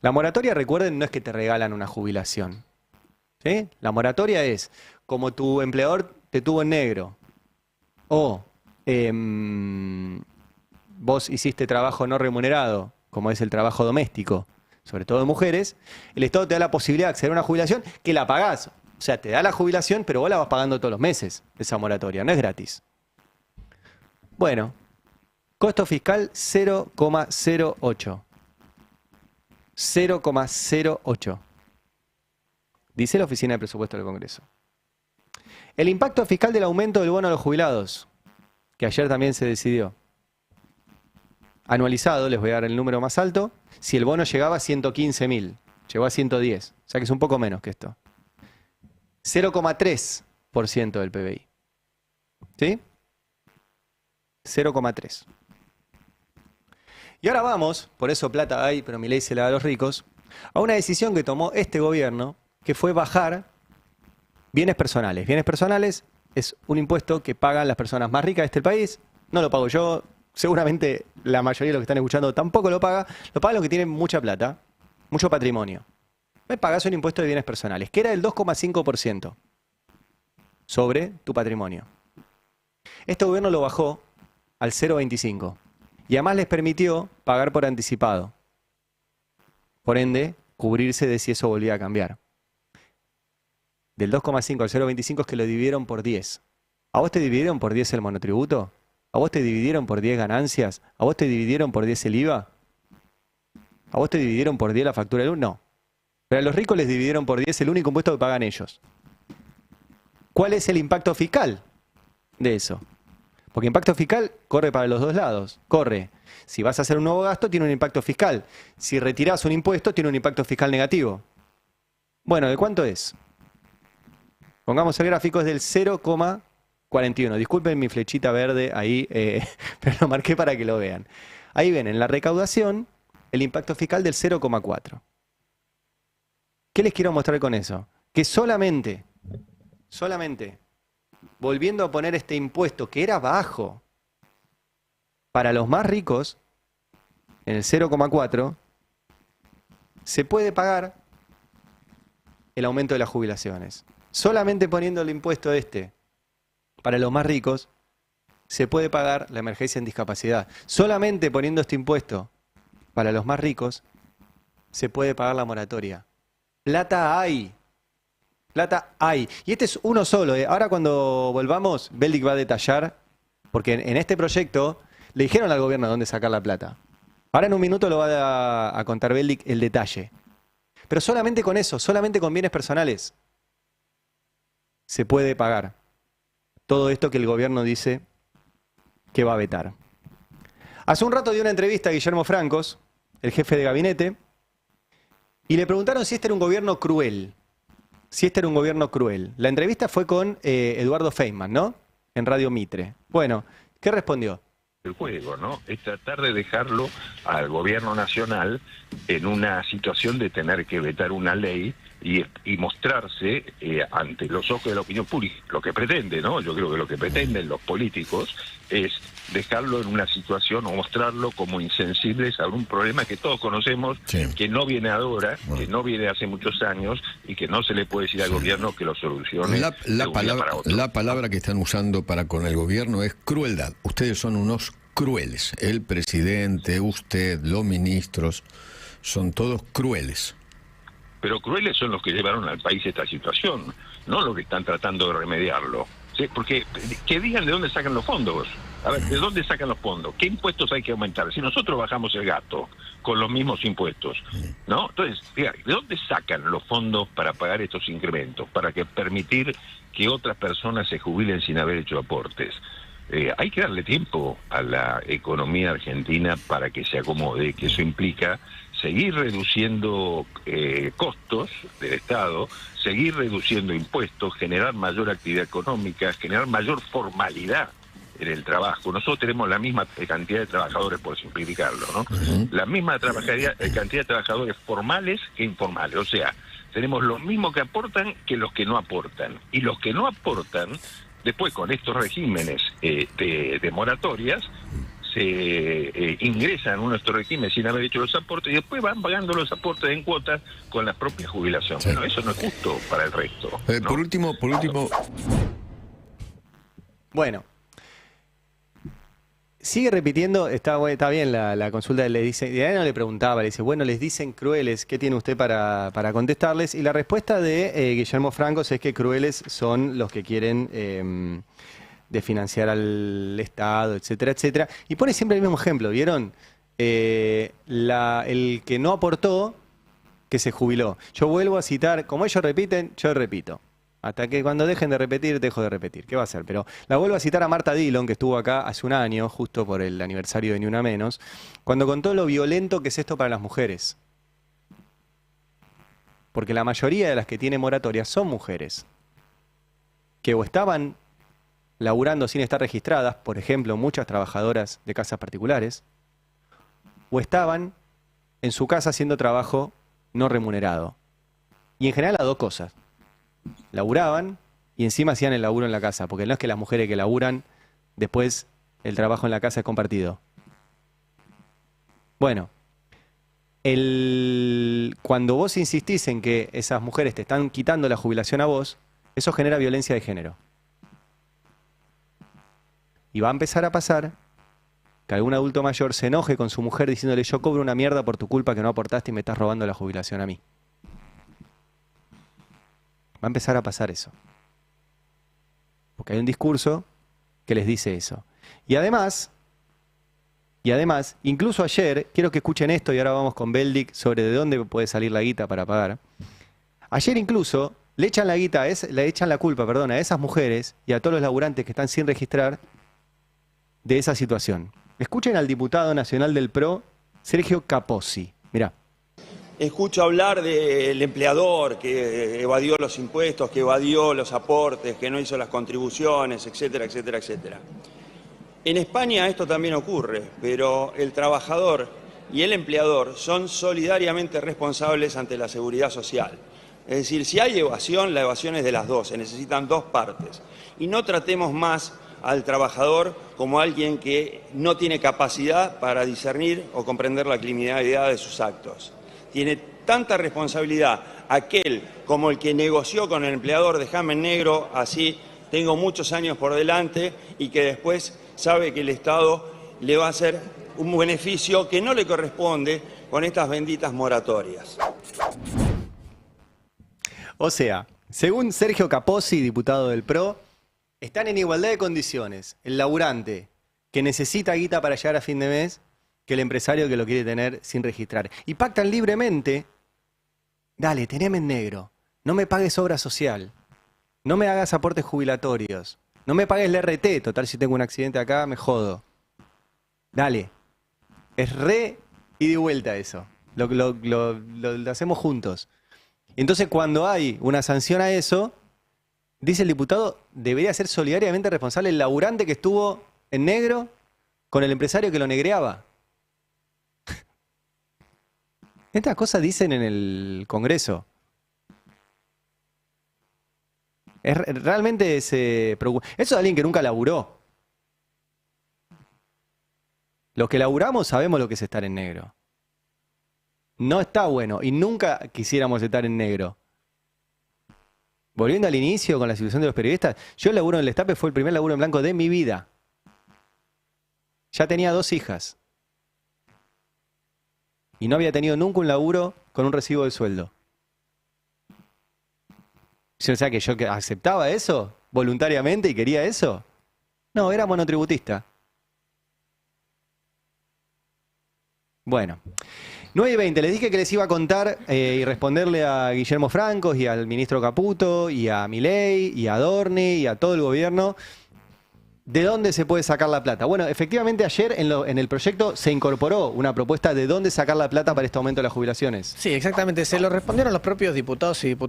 La moratoria, recuerden, no es que te regalan una jubilación. ¿Sí? La moratoria es como tu empleador te tuvo en negro o vos hiciste trabajo no remunerado, como es el trabajo doméstico, sobre todo de mujeres, el Estado te da la posibilidad de acceder a una jubilación que la pagás. O sea, te da la jubilación, pero vos la vas pagando todos los meses, esa moratoria, no es gratis. Bueno, costo fiscal 0,08. 0,08. Dice la Oficina de Presupuesto del Congreso. El impacto fiscal del aumento del bono a los jubilados, que ayer también se decidió. Anualizado, les voy a dar el número más alto, si el bono llegaba a 115.000, llegó a 110, o sea que es un poco menos que esto. 0,3% del PBI. ¿Sí? 0,3. Y ahora vamos, por eso plata hay, pero Milei se la da a los ricos, a una decisión que tomó este gobierno, que fue bajar bienes personales. Bienes personales es un impuesto que pagan las personas más ricas de este país. No lo pago yo, seguramente la mayoría de los que están escuchando tampoco lo pagan los que tienen mucha plata, mucho patrimonio. Me pagas un impuesto de bienes personales, que era del 2,5% sobre tu patrimonio. Este gobierno lo bajó al 0,25%. Y además les permitió pagar por anticipado. Por ende, cubrirse de si eso volvía a cambiar. Del 2,5 al 0,25 es que lo dividieron por 10. ¿A vos te dividieron por 10 el monotributo? ¿A vos te dividieron por 10 ganancias? ¿A vos te dividieron por 10 el IVA? ¿A vos te dividieron por 10 la factura de luz? No. Pero a los ricos les dividieron por 10 el único impuesto que pagan ellos. ¿Cuál es el impacto fiscal de eso? Porque impacto fiscal corre para los dos lados. Corre. Si vas a hacer un nuevo gasto, tiene un impacto fiscal. Si retirás un impuesto, tiene un impacto fiscal negativo. Bueno, ¿de cuánto es? Pongamos el gráfico, es del 0,41. Disculpen mi flechita verde ahí, pero lo marqué para que lo vean. Ahí ven, en la recaudación, el impacto fiscal del 0,4. ¿Qué les quiero mostrar con eso? Que solamente, volviendo a poner este impuesto que era bajo para los más ricos, en el 0,4, se puede pagar el aumento de las jubilaciones. Solamente poniendo el impuesto para los más ricos, se puede pagar la emergencia en discapacidad. Solamente poniendo este impuesto para los más ricos, se puede pagar la moratoria. Plata hay. Plata hay. Y este es uno solo. Ahora cuando volvamos, Beldic va a detallar, porque en este proyecto le dijeron al gobierno dónde sacar la plata. Ahora en un minuto lo va a contar Beldic el detalle. Pero solamente con eso, solamente con bienes personales, se puede pagar todo esto que el gobierno dice que va a vetar. Hace un rato dio una entrevista a Guillermo Francos, el jefe de gabinete, y le preguntaron si este era un gobierno cruel. La entrevista fue con Eduardo Feynman, ¿no? En Radio Mitre. Bueno, ¿qué respondió? El juego, ¿no? Es tratar de dejarlo al gobierno nacional en una situación de tener que vetar una ley y mostrarse ante los ojos de la opinión pública. Lo que pretende, ¿no? Yo creo que lo que pretenden los políticos es dejarlo en una situación o mostrarlo como insensibles a un problema que todos conocemos, que no viene ahora, que no viene hace muchos años y que no se le puede decir al gobierno que lo solucione. La palabra que están usando para con el gobierno es crueldad. Ustedes son unos crueles. El presidente, usted, los ministros, son todos crueles. Pero crueles son los que llevaron al país a esta situación, no los que están tratando de remediarlo. ¿Sí? Porque que digan de dónde sacan los fondos. A ver, ¿de dónde sacan los fondos? ¿Qué impuestos hay que aumentar? Si nosotros bajamos el gasto con los mismos impuestos, ¿no? Entonces, ¿de dónde sacan los fondos para pagar estos incrementos? Para que permitir que otras personas se jubilen sin haber hecho aportes. Hay que darle tiempo a la economía argentina para que se acomode, que eso implica seguir reduciendo costos del Estado, seguir reduciendo impuestos, generar mayor actividad económica, generar mayor formalidad en el trabajo, nosotros tenemos la misma cantidad de trabajadores, por simplificarlo, ¿no? La misma cantidad de trabajadores formales que informales, o sea, tenemos los mismos que aportan que los que no aportan. Y los que no aportan, después con estos regímenes de moratorias, se ingresan a nuestro régimen sin haber hecho los aportes y después van pagando los aportes en cuotas con la propia jubilación. Sí. Bueno, eso no es justo para el resto, ¿no? Por último... Bueno. Sigue repitiendo, está bien la consulta, le dice, y a él no le preguntaba, le dice, bueno, les dicen crueles, ¿qué tiene usted para contestarles? Y la respuesta de Guillermo Francos es que crueles son los que quieren desfinanciar al Estado, etcétera, etcétera. Y pone siempre el mismo ejemplo, ¿vieron? El que no aportó, que se jubiló. Yo vuelvo a citar, como ellos repiten, yo repito. Hasta que cuando dejen de repetir, dejo de repetir. ¿Qué va a hacer? Pero la vuelvo a citar a Marta Dillon, que estuvo acá hace un año, justo por el aniversario de Ni Una Menos, cuando contó lo violento que es esto para las mujeres. Porque la mayoría de las que tienen moratoria son mujeres. Que o estaban laburando sin estar registradas, por ejemplo, muchas trabajadoras de casas particulares, o estaban en su casa haciendo trabajo no remunerado. Y en general las dos cosas. Laburaban y encima hacían el laburo en la casa, porque no es que las mujeres que laburan, después el trabajo en la casa es compartido. Bueno, cuando vos insistís en que esas mujeres te están quitando la jubilación a vos, eso genera violencia de género. Y va a empezar a pasar que algún adulto mayor se enoje con su mujer diciéndole, yo cobro una mierda por tu culpa que no aportaste y me estás robando la jubilación a mí. Va a empezar a pasar eso. Porque hay un discurso que les dice eso. Y además, incluso ayer, quiero que escuchen esto y ahora vamos con Beldic sobre de dónde puede salir la guita para pagar. Ayer incluso le echan la culpa a esas mujeres y a todos los laburantes que están sin registrar de esa situación. Escuchen al diputado nacional del PRO, Sergio Capozzi. Mirá. Escucho hablar del empleador que evadió los impuestos, que evadió los aportes, que no hizo las contribuciones, etcétera, etcétera, etcétera. En España esto también ocurre, pero el trabajador y el empleador son solidariamente responsables ante la seguridad social. Es decir, si hay evasión, la evasión es de las dos, se necesitan dos partes. Y no tratemos más al trabajador como alguien que no tiene capacidad para discernir o comprender la criminalidad de sus actos. Tiene tanta responsabilidad aquel como el que negoció con el empleador, déjame en negro, así tengo muchos años por delante, y que después sabe que el Estado le va a hacer un beneficio que no le corresponde con estas benditas moratorias. O sea, según Sergio Capozzi, diputado del PRO, están en igualdad de condiciones el laburante que necesita guita para llegar a fin de mes que el empresario que lo quiere tener sin registrar. Y pactan libremente, dale, teneme en negro, no me pagues obra social, no me hagas aportes jubilatorios, no me pagues el RT, total si tengo un accidente acá me jodo. Dale, es re y de vuelta eso, lo hacemos juntos. Entonces cuando hay una sanción a eso, dice el diputado, debería ser solidariamente responsable el laburante que estuvo en negro con el empresario que lo negreaba. Estas cosas dicen en el Congreso. Realmente se preocupa. Eso es alguien que nunca laburó. Los que laburamos sabemos lo que es estar en negro. No está bueno y nunca quisiéramos estar en negro. Volviendo al inicio con la situación de los periodistas, yo el laburo en el Destape fue el primer laburo en blanco de mi vida. Ya tenía 2 hijas. Y no había tenido nunca un laburo con un recibo de sueldo. O sea que yo aceptaba eso voluntariamente y quería eso. No, era monotributista. Bueno, 9:20, les dije que les iba a contar y responderle a Guillermo Francos y al ministro Caputo y a Milei y a Adorni y a todo el gobierno ¿de dónde se puede sacar la plata? Bueno, efectivamente ayer en el proyecto se incorporó una propuesta de dónde sacar la plata para este aumento de las jubilaciones. Sí, exactamente. Se lo respondieron los propios diputados y diputadas